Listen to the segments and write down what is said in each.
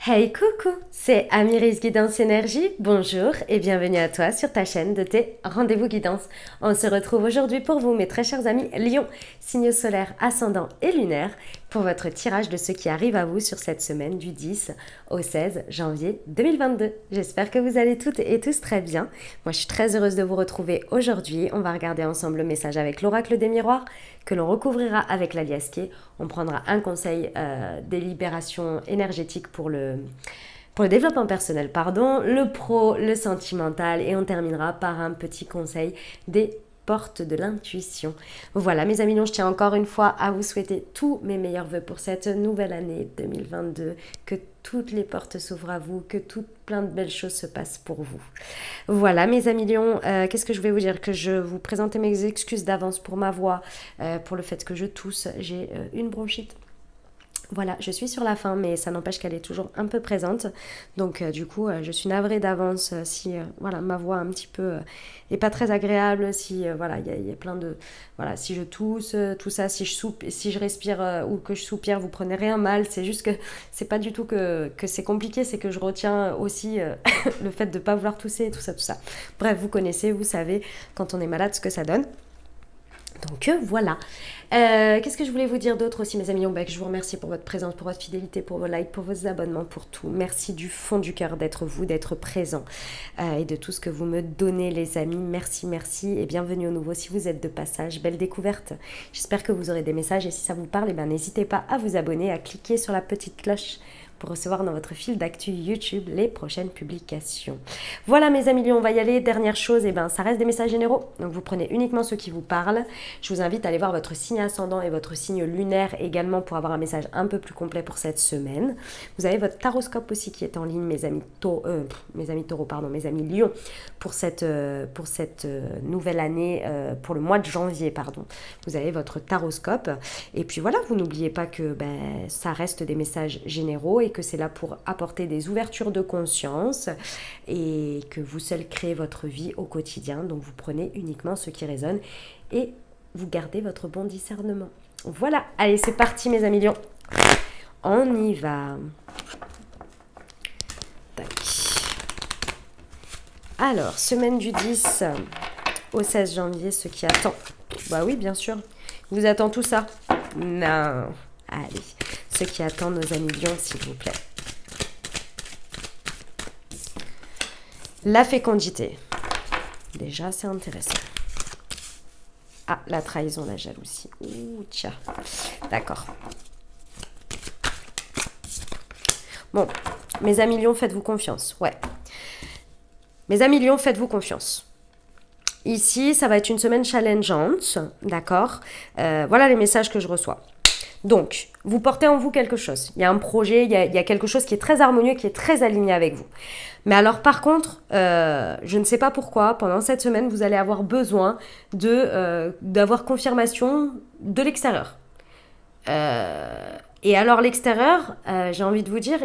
Hey coucou, c'est Amiris Guidance Énergie, bonjour et bienvenue à toi sur ta chaîne de tes rendez-vous guidance. On se retrouve aujourd'hui pour vous mes très chers amis Lion, signe solaire, ascendant et lunaire, pour votre tirage de ce qui arrive à vous sur cette semaine du 10 au 16 janvier 2022. J'espère que vous allez toutes et tous très bien. Moi je suis très heureuse de vous retrouver aujourd'hui. On va regarder ensemble le message avec l'oracle des miroirs que l'on recouvrira avec l'aliasqué. On prendra un conseil des libérations énergétiques pour le développement personnel, pardon, le pro, le sentimental et on terminera par un petit conseil des portes de l'intuition. Voilà mes amis, je tiens encore une fois à vous souhaiter tous mes meilleurs vœux pour cette nouvelle année 2022, que toutes les portes s'ouvrent à vous, que plein de belles choses se passent pour vous. Voilà mes amis Lions, qu'est-ce que je vais vous dire? Que je vous présentais mes excuses d'avance pour ma voix, pour le fait que je tousse, j'ai une bronchite. Voilà, je suis sur la fin, mais ça n'empêche qu'elle est toujours un peu présente. Donc du coup, je suis navrée d'avance si voilà, ma voix un petit peu est pas très agréable, si voilà, il y a plein de voilà, si je tousse, tout ça, si je respire ou que je soupire, vous prenez rien mal, c'est juste que c'est pas du tout que c'est compliqué, c'est que je retiens aussi le fait de pas vouloir tousser, tout ça. Bref, vous connaissez, vous savez quand on est malade ce que ça donne. Donc voilà. Qu'est-ce que je voulais vous dire d'autre aussi mes amis? Que je vous remercie pour votre présence, pour votre fidélité, pour vos likes, pour vos abonnements, pour tout. Merci du fond du cœur d'être vous, d'être présent et de tout ce que vous me donnez les amis. Merci et bienvenue au nouveau si vous êtes de passage. Belle découverte. J'espère que vous aurez des messages et si ça vous parle, n'hésitez pas à vous abonner, à cliquer sur la petite cloche pour recevoir dans votre fil d'actu YouTube les prochaines publications. Voilà mes amis, on va y aller. Dernière chose, ça reste des messages généraux. Donc vous prenez uniquement ceux qui vous parlent. Je vous invite à aller voir votre signe ascendant et votre signe lunaire également pour avoir un message un peu plus complet pour cette semaine. Vous avez votre taroscope aussi qui est en ligne, mes amis Lions, pour cette nouvelle année, pour le mois de janvier, pardon. Vous avez votre taroscope. Et puis voilà, vous n'oubliez pas que ça reste des messages généraux et que c'est là pour apporter des ouvertures de conscience et que vous seul créez votre vie au quotidien. Donc vous prenez uniquement ce qui résonne et vous gardez votre bon discernement. Voilà, allez c'est parti mes amis Lions. On y va. Tac. Alors, semaine du 10 au 16 janvier, ce qui attend. Bah oui, bien sûr. Vous attend tout ça? Non. Allez, ce qui attend nos amis Lions, s'il vous plaît. La fécondité. Déjà, c'est intéressant. Ah, la trahison, la jalousie. Ouh, tiens. D'accord. Bon, mes amis Lions, faites-vous confiance. Ouais. Mes amis Lions, faites-vous confiance. Ici, ça va être une semaine challengeante, d'accord? Voilà les messages que je reçois. Donc, vous portez en vous quelque chose. Il y a un projet, il y a quelque chose qui est très harmonieux, qui est très aligné avec vous. Mais alors, par contre, je ne sais pas pourquoi, pendant cette semaine, vous allez avoir besoin d'avoir confirmation de l'extérieur. Et alors, l'extérieur, j'ai envie de vous dire,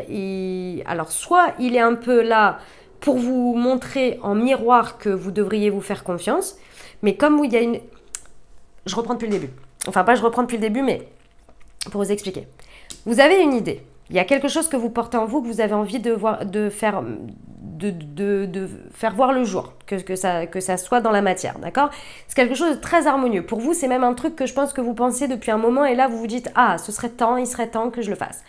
alors soit il est un peu là pour vous montrer en miroir que vous devriez vous faire confiance, mais comme il y a une... Je reprends depuis le début. Enfin, pas je reprends depuis le début, mais... pour vous expliquer. Vous avez une idée. Il y a quelque chose que vous portez en vous, que vous avez envie de faire voir le jour, que ça soit dans la matière, d'accord? C'est quelque chose de très harmonieux. Pour vous, c'est même un truc que je pense que vous pensez depuis un moment et là, vous vous dites « Ah, il serait temps que je le fasse. »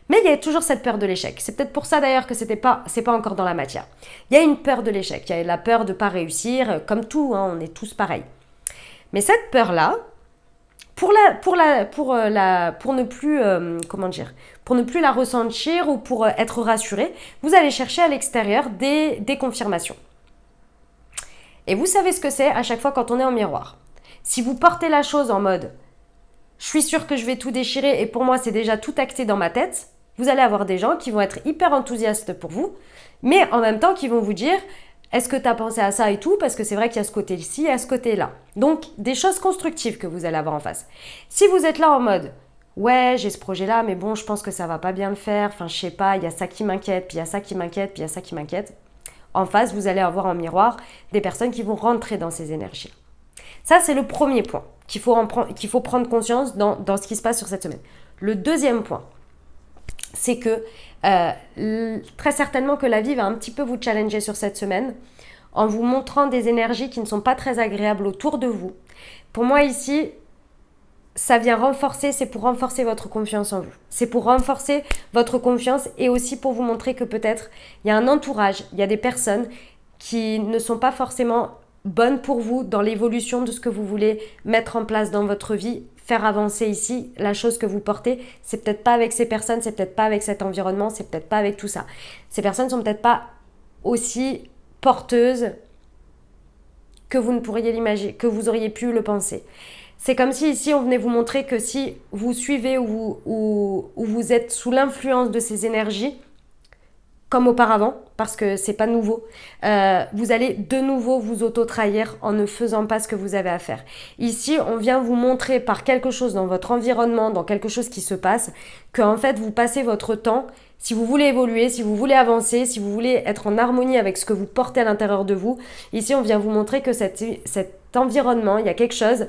Mais il y a toujours cette peur de l'échec. C'est peut-être pour ça d'ailleurs que c'est pas encore dans la matière. Il y a une peur de l'échec. Il y a la peur de ne pas réussir. Comme tout, hein, on est tous pareils. Mais cette peur-là, pour ne plus la ressentir ou pour être rassuré, vous allez chercher à l'extérieur des confirmations. Et vous savez ce que c'est à chaque fois quand on est en miroir. Si vous portez la chose en mode « je suis sûre que je vais tout déchirer et pour moi c'est déjà tout acté dans ma tête », vous allez avoir des gens qui vont être hyper enthousiastes pour vous, mais en même temps qui vont vous dire « est-ce que tu as pensé à ça et tout ?» parce que c'est vrai qu'il y a ce côté-ci et à ce côté-là. Donc, des choses constructives que vous allez avoir en face. Si vous êtes là en mode « ouais, j'ai ce projet-là, mais bon, je pense que ça va pas bien le faire. Enfin, je sais pas, il y a ça qui m'inquiète, puis il y a ça qui m'inquiète, puis il y a ça qui m'inquiète. » En face, vous allez avoir en miroir des personnes qui vont rentrer dans ces énergies. Ça, c'est le premier point qu'il faut prendre conscience dans ce qui se passe sur cette semaine. Le deuxième point, c'est que Très certainement que la vie va un petit peu vous challenger sur cette semaine en vous montrant des énergies qui ne sont pas très agréables autour de vous. Pour moi ici, ça vient renforcer, c'est pour renforcer votre confiance en vous. C'est pour renforcer votre confiance et aussi pour vous montrer que peut-être il y a un entourage, il y a des personnes qui ne sont pas forcément bonnes pour vous dans l'évolution de ce que vous voulez mettre en place dans votre vie, faire avancer ici la chose que vous portez. C'est peut-être pas avec ces personnes, c'est peut-être pas avec cet environnement, c'est peut-être pas avec tout ça. Ces personnes sont peut-être pas aussi porteuses que vous ne pourriez l'imaginer, que vous auriez pu le penser. C'est comme si ici on venait vous montrer que si vous suivez ou vous êtes sous l'influence de ces énergies, comme auparavant, parce que c'est pas nouveau, vous allez de nouveau vous auto-trahir en ne faisant pas ce que vous avez à faire. Ici, on vient vous montrer par quelque chose dans votre environnement, dans quelque chose qui se passe, qu'en fait vous passez votre temps, si vous voulez évoluer, si vous voulez avancer, si vous voulez être en harmonie avec ce que vous portez à l'intérieur de vous, ici on vient vous montrer que cet environnement, il y a quelque chose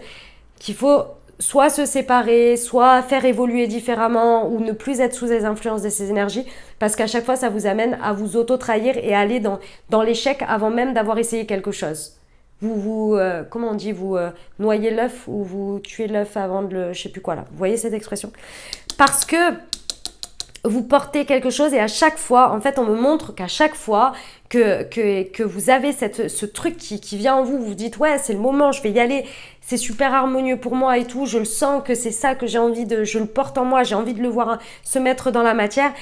qu'il faut soit se séparer, soit faire évoluer différemment ou ne plus être sous les influences de ces énergies parce qu'à chaque fois, ça vous amène à vous auto-trahir et à aller dans l'échec avant même d'avoir essayé quelque chose. Comment on dit, noyez l'œuf ou vous tuez l'œuf avant de le... Je sais plus quoi là. Vous voyez cette expression? Parce que vous portez quelque chose et à chaque fois, en fait, on me montre qu'à chaque fois que vous avez ce truc qui vient en vous, vous dites ouais, c'est le moment, je vais y aller, c'est super harmonieux pour moi et tout, je le sens que c'est ça que j'ai envie je le porte en moi, j'ai envie de le voir se mettre dans la matière.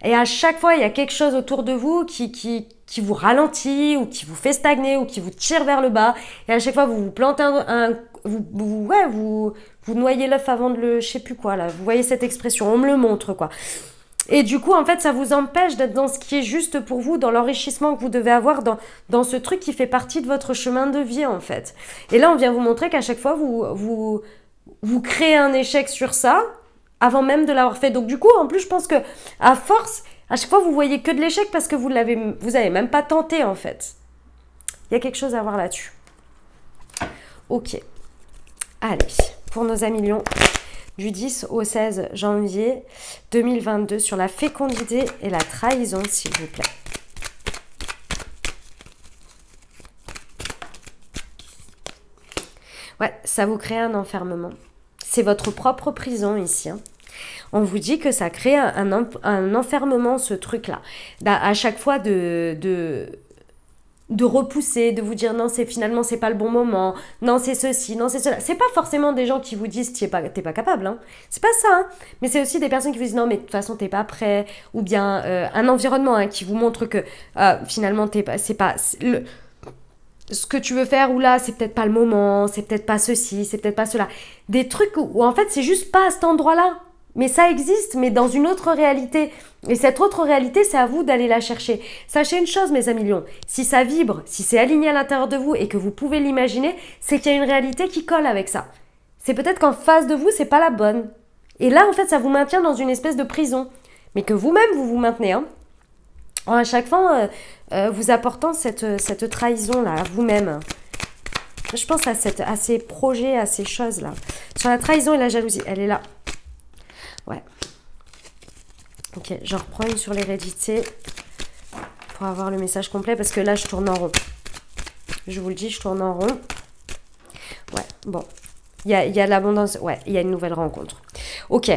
Et à chaque fois, il y a quelque chose autour de vous qui vous ralentit ou qui vous fait stagner ou qui vous tire vers le bas. Et à chaque fois, vous vous plantez vous noyez l'œuf avant de le... Je sais plus quoi là. Vous voyez cette expression, on me le montre quoi. Et du coup, en fait, ça vous empêche d'être dans ce qui est juste pour vous, dans l'enrichissement que vous devez avoir, dans ce truc qui fait partie de votre chemin de vie, en fait. Et là, on vient vous montrer qu'à chaque fois, vous créez un échec sur ça, avant même de l'avoir fait. Donc, du coup, en plus, je pense que à force, à chaque fois, vous voyez que de l'échec parce que vous avez même pas tenté, en fait. Il y a quelque chose à voir là-dessus. Ok. Allez, pour nos amis lions, du 10 au 16 janvier 2022 sur la fécondité et la trahison, s'il vous plaît. Ouais, ça vous crée un enfermement. C'est votre propre prison ici. Hein. On vous dit que ça crée un enfermement, ce truc-là. À chaque fois de repousser, de vous dire non, finalement c'est pas le bon moment, non c'est ceci, non c'est cela. C'est pas forcément des gens qui vous disent t'es pas capable, hein. C'est pas ça, hein. Mais c'est aussi des personnes qui vous disent non mais de toute façon t'es pas prêt, ou bien un environnement hein, qui vous montre que finalement ce que tu veux faire ou là c'est peut-être pas le moment, c'est peut-être pas ceci, c'est peut-être pas cela. Des trucs où en fait c'est juste pas à cet endroit-là. Mais ça existe, mais dans une autre réalité. Et cette autre réalité, c'est à vous d'aller la chercher. Sachez une chose, mes amis lions, si ça vibre, si c'est aligné à l'intérieur de vous et que vous pouvez l'imaginer, c'est qu'il y a une réalité qui colle avec ça. C'est peut-être qu'en face de vous, c'est pas la bonne. Et là, en fait, ça vous maintient dans une espèce de prison. Mais que vous-même, vous vous maintenez. Hein. À chaque fois, vous apportant cette trahison-là à vous-même. Je pense à ces projets, à ces choses-là. Sur la trahison et la jalousie, elle est là. Ouais. Ok, je reprends une sur l'hérédité pour avoir le message complet parce que là, je tourne en rond. Je vous le dis, je tourne en rond. Ouais, bon. Il y a de l'abondance. Ouais, il y a une nouvelle rencontre. Ok.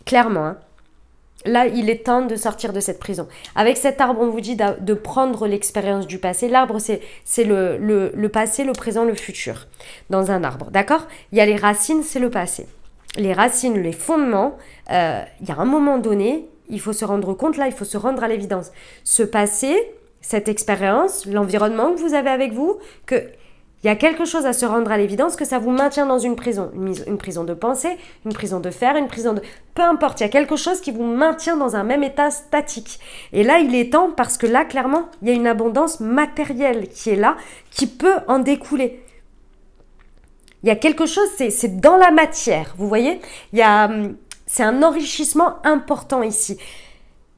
Clairement, hein. Là, il est temps de sortir de cette prison. Avec cet arbre, on vous dit de prendre l'expérience du passé. L'arbre, c'est le passé, le présent, le futur. Dans un arbre, d'accord? Il y a les racines, c'est le passé. Les racines, les fondements, il y a un moment donné, il faut se rendre compte, là, il faut se rendre à l'évidence. Ce passé, cette expérience, l'environnement que vous avez avec vous, qu'il y a quelque chose à se rendre à l'évidence, que ça vous maintient dans une prison. Une prison de pensée, une prison de faire, une prison de... Peu importe, il y a quelque chose qui vous maintient dans un même état statique. Et là, il est temps, parce que là, clairement, il y a une abondance matérielle qui est là, qui peut en découler. Il y a quelque chose, c'est dans la matière, vous voyez? C'est un enrichissement important ici.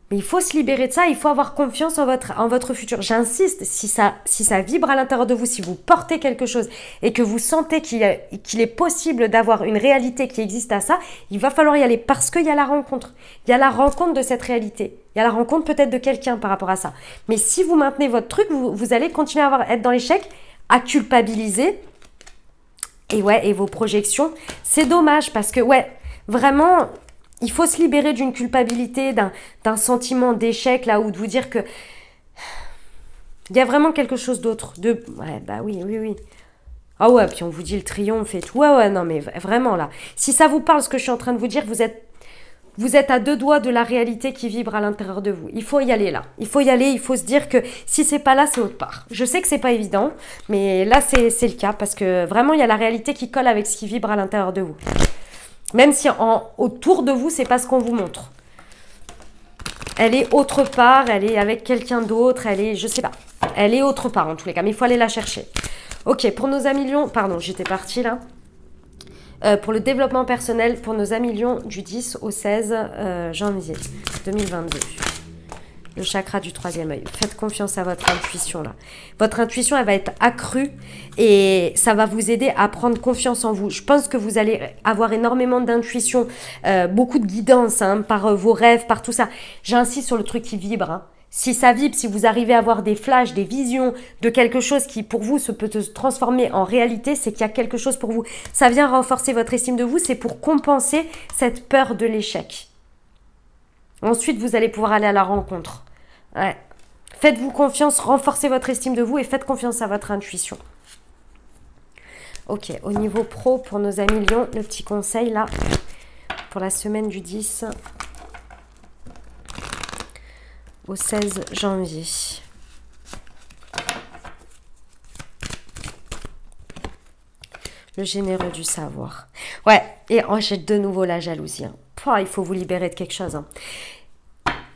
Mais il faut se libérer de ça, il faut avoir confiance en votre futur. J'insiste, si ça vibre à l'intérieur de vous, si vous portez quelque chose et que vous sentez qu'il est possible d'avoir une réalité qui existe à ça, il va falloir y aller parce qu'il y a la rencontre. Il y a la rencontre de cette réalité. Il y a la rencontre peut-être de quelqu'un par rapport à ça. Mais si vous maintenez votre truc, vous allez continuer à être dans l'échec, à culpabiliser. Et vos projections, c'est dommage parce que, vraiment... Il faut se libérer d'une culpabilité, d'un sentiment d'échec, là, ou de vous dire que il y a vraiment quelque chose d'autre. Oui. Ah ouais, puis on vous dit le triomphe et tout. Ouais, non, mais vraiment, là. Si ça vous parle, ce que je suis en train de vous dire, vous êtes à 2 doigts de la réalité qui vibre à l'intérieur de vous. Il faut y aller, là. Il faut y aller, il faut se dire que si c'est pas là, c'est autre part. Je sais que c'est pas évident, mais là, c'est le cas, parce que vraiment, il y a la réalité qui colle avec ce qui vibre à l'intérieur de vous. Même si autour de vous, c'est pas ce qu'on vous montre. Elle est autre part, elle est avec quelqu'un d'autre, elle est, je sais pas. Elle est autre part en tous les cas, mais il faut aller la chercher. Ok, pour nos amis lions, pardon, j'étais partie là. Pour le développement personnel, pour nos amis lions du 10 au 16 janvier 2022. Le chakra du 3e œil. Faites confiance à votre intuition là. Votre intuition, elle va être accrue et ça va vous aider à prendre confiance en vous. Je pense que vous allez avoir énormément d'intuition, beaucoup de guidance par vos rêves, par tout ça. J'insiste sur le truc qui vibre. Hein. Si ça vibre, si vous arrivez à avoir des flashs, des visions de quelque chose qui pour vous peut se transformer en réalité, c'est qu'il y a quelque chose pour vous. Ça vient renforcer votre estime de vous, c'est pour compenser cette peur de l'échec. Ensuite, vous allez pouvoir aller à la rencontre. Ouais. Faites-vous confiance, renforcez votre estime de vous et faites confiance à votre intuition. Ok, au niveau pro, pour nos amis lions, le petit conseil là, pour la semaine du 10 au 16 janvier. Le généreux du savoir. Ouais, et j'ai de nouveau la jalousie. Hein. Il faut vous libérer de quelque chose. Hein.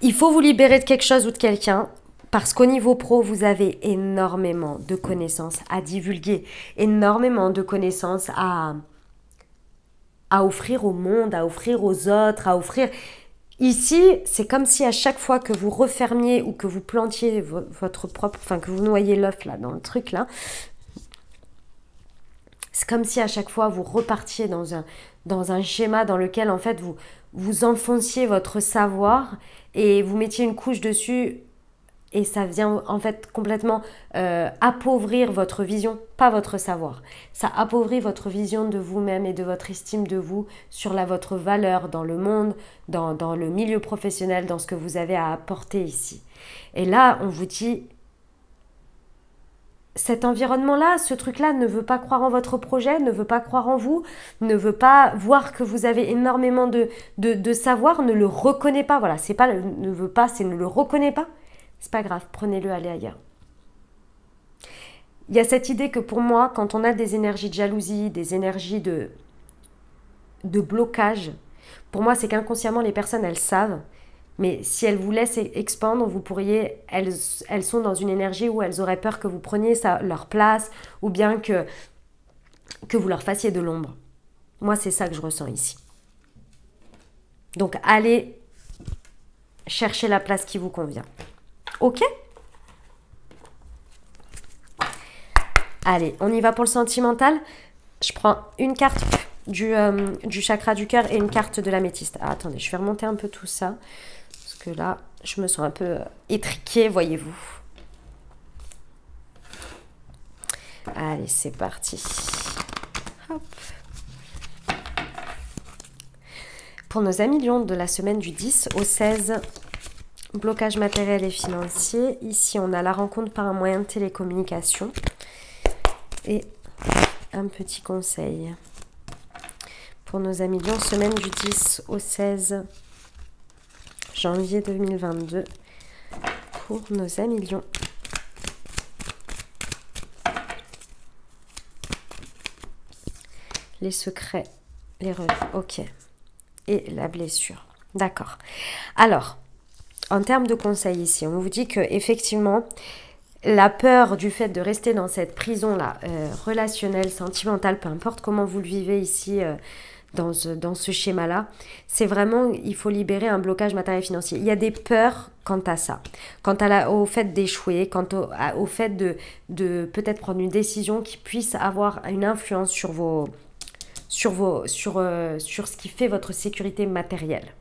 Il faut vous libérer de quelque chose ou de quelqu'un parce qu'au niveau pro, vous avez énormément de connaissances à divulguer, énormément de connaissances à offrir au monde, à offrir aux autres, à offrir... Ici, c'est comme si à chaque fois que vous refermiez ou que vous plantiez votre propre... Enfin, que vous noyez l'œuf là, dans le truc là, c'est comme si à chaque fois vous repartiez dans un schéma dans lequel en fait vous enfonciez votre savoir et vous mettiez une couche dessus et ça vient en fait complètement appauvrir votre vision, pas votre savoir. Ça appauvrit votre vision de vous-même et de votre estime de vous sur votre valeur dans le monde, dans le milieu professionnel, dans ce que vous avez à apporter ici. Et là, on vous dit... Cet environnement-là, ce truc-là ne veut pas croire en votre projet, ne veut pas croire en vous, ne veut pas voir que vous avez énormément de savoir, ne le reconnaît pas. Voilà, c'est pas ne veut pas, c'est ne le reconnaît pas. C'est pas grave, prenez-le, allez ailleurs. Il y a cette idée que pour moi, quand on a des énergies de jalousie, des énergies de blocage, pour moi, c'est qu'inconsciemment, les personnes, elles savent. Mais si elles vous laissent expandre, vous pourriez, elles sont dans une énergie où elles auraient peur que vous preniez leur place ou bien que vous leur fassiez de l'ombre. Moi, c'est ça que je ressens ici. Donc, allez chercher la place qui vous convient. Ok ? Allez, on y va pour le sentimental. Je prends une carte du chakra du cœur et une carte de l'améthyste. Ah, attendez, je vais remonter un peu tout ça. Que là, je me sens un peu étriquée, voyez-vous. Allez, c'est parti. Hop. Pour nos amis lions de la semaine du 10 au 16, blocage matériel et financier. Ici, on a la rencontre par un moyen de télécommunication. Et un petit conseil. Pour nos amis lions, semaine du 10 au 16 janvier 2022 pour nos amis lions. Les secrets, les rêves, ok. Et la blessure, d'accord. Alors, en termes de conseils ici, on vous dit que effectivement, la peur du fait de rester dans cette prison-là, relationnelle, sentimentale, peu importe comment vous le vivez ici, dans ce schéma-là. C'est vraiment, il faut libérer un blocage matériel financier. Il y a des peurs quant à ça, au fait d'échouer, au fait de peut-être prendre une décision qui puisse avoir une influence sur ce qui fait votre sécurité matérielle.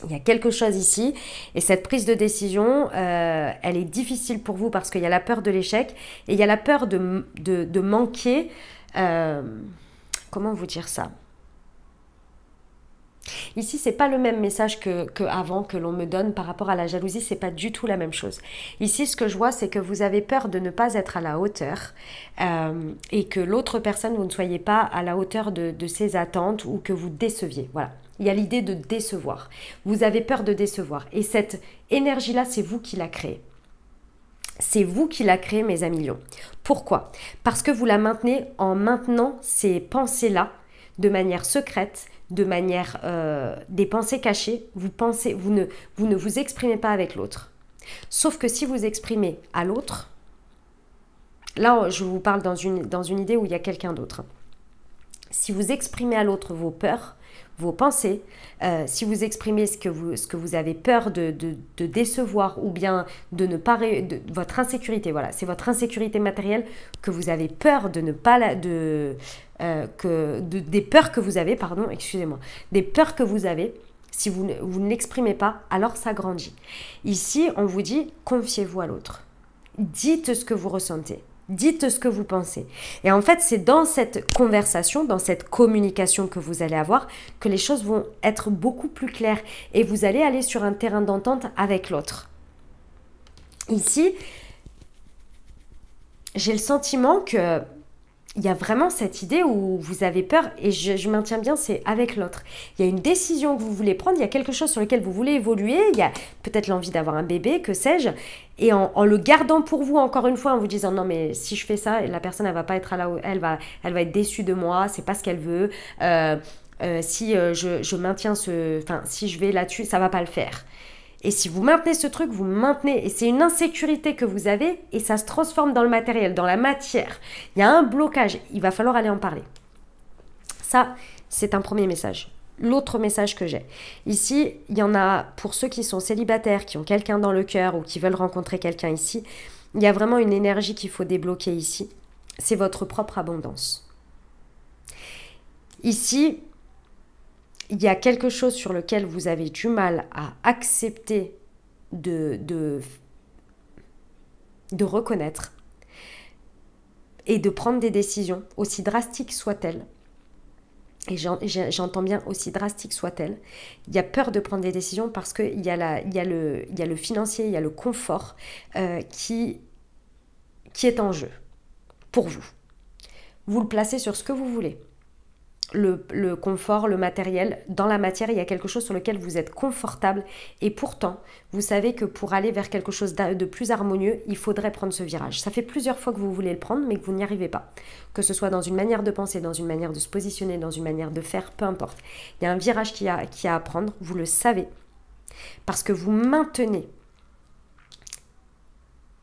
Il y a quelque chose ici et cette prise de décision, elle est difficile pour vous parce qu'il y a la peur de l'échec et il y a la peur de manquer. Comment vous dire ça? Ici, c'est pas le même message que avant que l'on me donne par rapport à la jalousie, c'est pas du tout la même chose. Ici, ce que je vois, c'est que vous avez peur de ne pas être à la hauteur et que l'autre personne, vous ne soyez pas à la hauteur de ses attentes ou que vous déceviez. Voilà. Il y a l'idée de décevoir. Vous avez peur de décevoir. Et cette énergie-là, c'est vous qui la créez. C'est vous qui la créez, mes amis lions. Pourquoi? Parce que vous la maintenez en maintenant ces pensées-là de manière secrète, de manière des pensées cachées. Vous ne vous exprimez pas avec l'autre. Sauf que si vous exprimez à l'autre, là je vous parle dans une idée où il y a quelqu'un d'autre. Si vous exprimez à l'autre vos peurs, vos pensées, si vous exprimez ce que vous avez peur de décevoir ou bien de ne pas votre insécurité, voilà, c'est votre insécurité matérielle que vous avez peur de ne pas des peurs que vous avez, pardon, excusez-moi, des peurs que vous avez. Si vous ne l'exprimez pas, alors ça grandit. Ici, on vous dit confiez-vous à l'autre. Dites ce que vous ressentez. Dites ce que vous pensez. Et en fait, c'est dans cette conversation, dans cette communication que vous allez avoir, que les choses vont être beaucoup plus claires et vous allez aller sur un terrain d'entente avec l'autre. Ici, j'ai le sentiment que il y a vraiment cette idée où vous avez peur et je maintiens bien, c'est avec l'autre. Il y a une décision que vous voulez prendre, il y a quelque chose sur lequel vous voulez évoluer, il y a peut-être l'envie d'avoir un bébé, que sais-je, et en le gardant pour vous, encore une fois, en vous disant non mais si je fais ça, la personne elle va pas être elle va être déçue de moi, c'est pas ce qu'elle veut, si je maintiens si je vais là-dessus, ça va pas le faire. Et si vous maintenez ce truc, vous maintenez, et c'est une insécurité que vous avez, et ça se transforme dans le matériel, dans la matière. Il y a un blocage, il va falloir aller en parler. Ça, c'est un premier message. L'autre message que j'ai. Ici, il y en a pour ceux qui sont célibataires, qui ont quelqu'un dans le cœur ou qui veulent rencontrer quelqu'un ici, il y a vraiment une énergie qu'il faut débloquer ici. C'est votre propre abondance. Ici, il y a quelque chose sur lequel vous avez du mal à accepter de reconnaître et de prendre des décisions, aussi drastiques soient-elles. Et j'entends bien aussi drastiques soient-elles. Il y a peur de prendre des décisions parce qu'il y a le financier, il y a le confort qui est en jeu pour vous. Vous le placez sur ce que vous voulez. Le confort, le matériel, dans la matière, il y a quelque chose sur lequel vous êtes confortable et pourtant, vous savez que pour aller vers quelque chose de plus harmonieux, il faudrait prendre ce virage. Ça fait plusieurs fois que vous voulez le prendre, mais que vous n'y arrivez pas. Que ce soit dans une manière de penser, dans une manière de se positionner, dans une manière de faire, peu importe. Il y a un virage qui a à prendre, vous le savez, parce que vous maintenez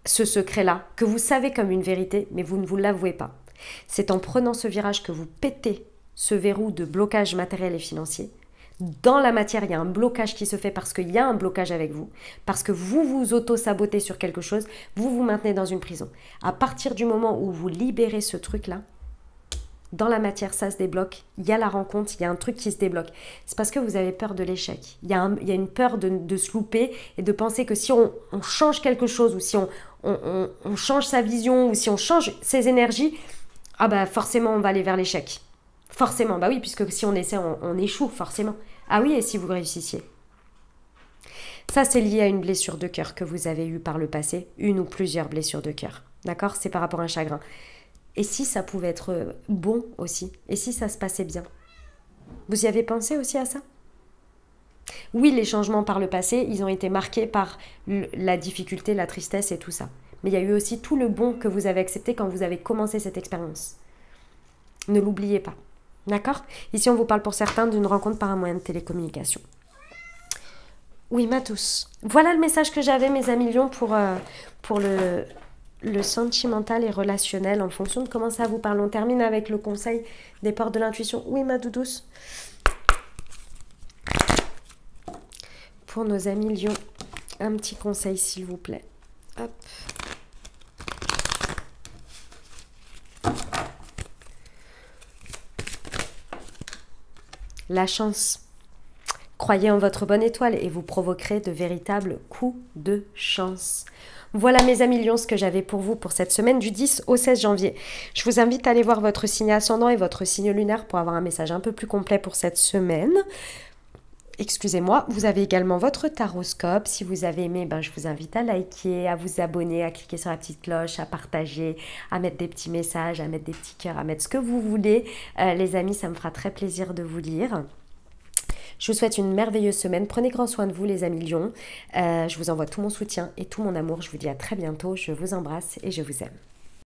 ce secret-là, que vous savez comme une vérité, mais vous ne vous l'avouez pas. C'est en prenant ce virage que vous pétez ce verrou de blocage matériel et financier. Dans la matière, il y a un blocage qui se fait parce qu'il y a un blocage avec vous, parce que vous vous auto-sabotez sur quelque chose, vous vous maintenez dans une prison. À partir du moment où vous libérez ce truc-là, dans la matière, ça se débloque, il y a la rencontre, il y a un truc qui se débloque. C'est parce que vous avez peur de l'échec. Il y a une peur de se louper et de penser que si on change quelque chose ou si on change sa vision ou si on change ses énergies, ah bah forcément on va aller vers l'échec. Forcément, bah oui, puisque si on essaie, on échoue, forcément. Ah oui, et si vous réussissiez? Ça, c'est lié à une blessure de cœur que vous avez eue par le passé, une ou plusieurs blessures de cœur. D'accord? C'est par rapport à un chagrin. Et si ça pouvait être bon aussi? Et si ça se passait bien? Vous y avez pensé aussi à ça? Oui, les changements par le passé, ils ont été marqués par la difficulté, la tristesse et tout ça. Mais il y a eu aussi tout le bon que vous avez accepté quand vous avez commencé cette expérience. Ne l'oubliez pas. D'accord? Ici, on vous parle pour certains d'une rencontre par un moyen de télécommunication. Oui, Matos. Voilà le message que j'avais, mes amis lions, pour le sentimental et relationnel en fonction de comment ça vous parle. On termine avec le conseil des portes de l'intuition. Oui, ma doudouce. Pour nos amis lions, un petit conseil s'il vous plaît. Hop. La chance. Croyez en votre bonne étoile et vous provoquerez de véritables coups de chance. Voilà mes amis lions, ce que j'avais pour vous pour cette semaine du 10 au 16 janvier. Je vous invite à aller voir votre signe ascendant et votre signe lunaire pour avoir un message un peu plus complet pour cette semaine. Excusez-moi, vous avez également votre taroscope. Si vous avez aimé, je vous invite à liker, à vous abonner, à cliquer sur la petite cloche, à partager, à mettre des petits messages, à mettre des petits cœurs, à mettre ce que vous voulez. Les amis, ça me fera très plaisir de vous lire. Je vous souhaite une merveilleuse semaine. Prenez grand soin de vous, les amis lions. Je vous envoie tout mon soutien et tout mon amour. Je vous dis à très bientôt. Je vous embrasse et je vous aime.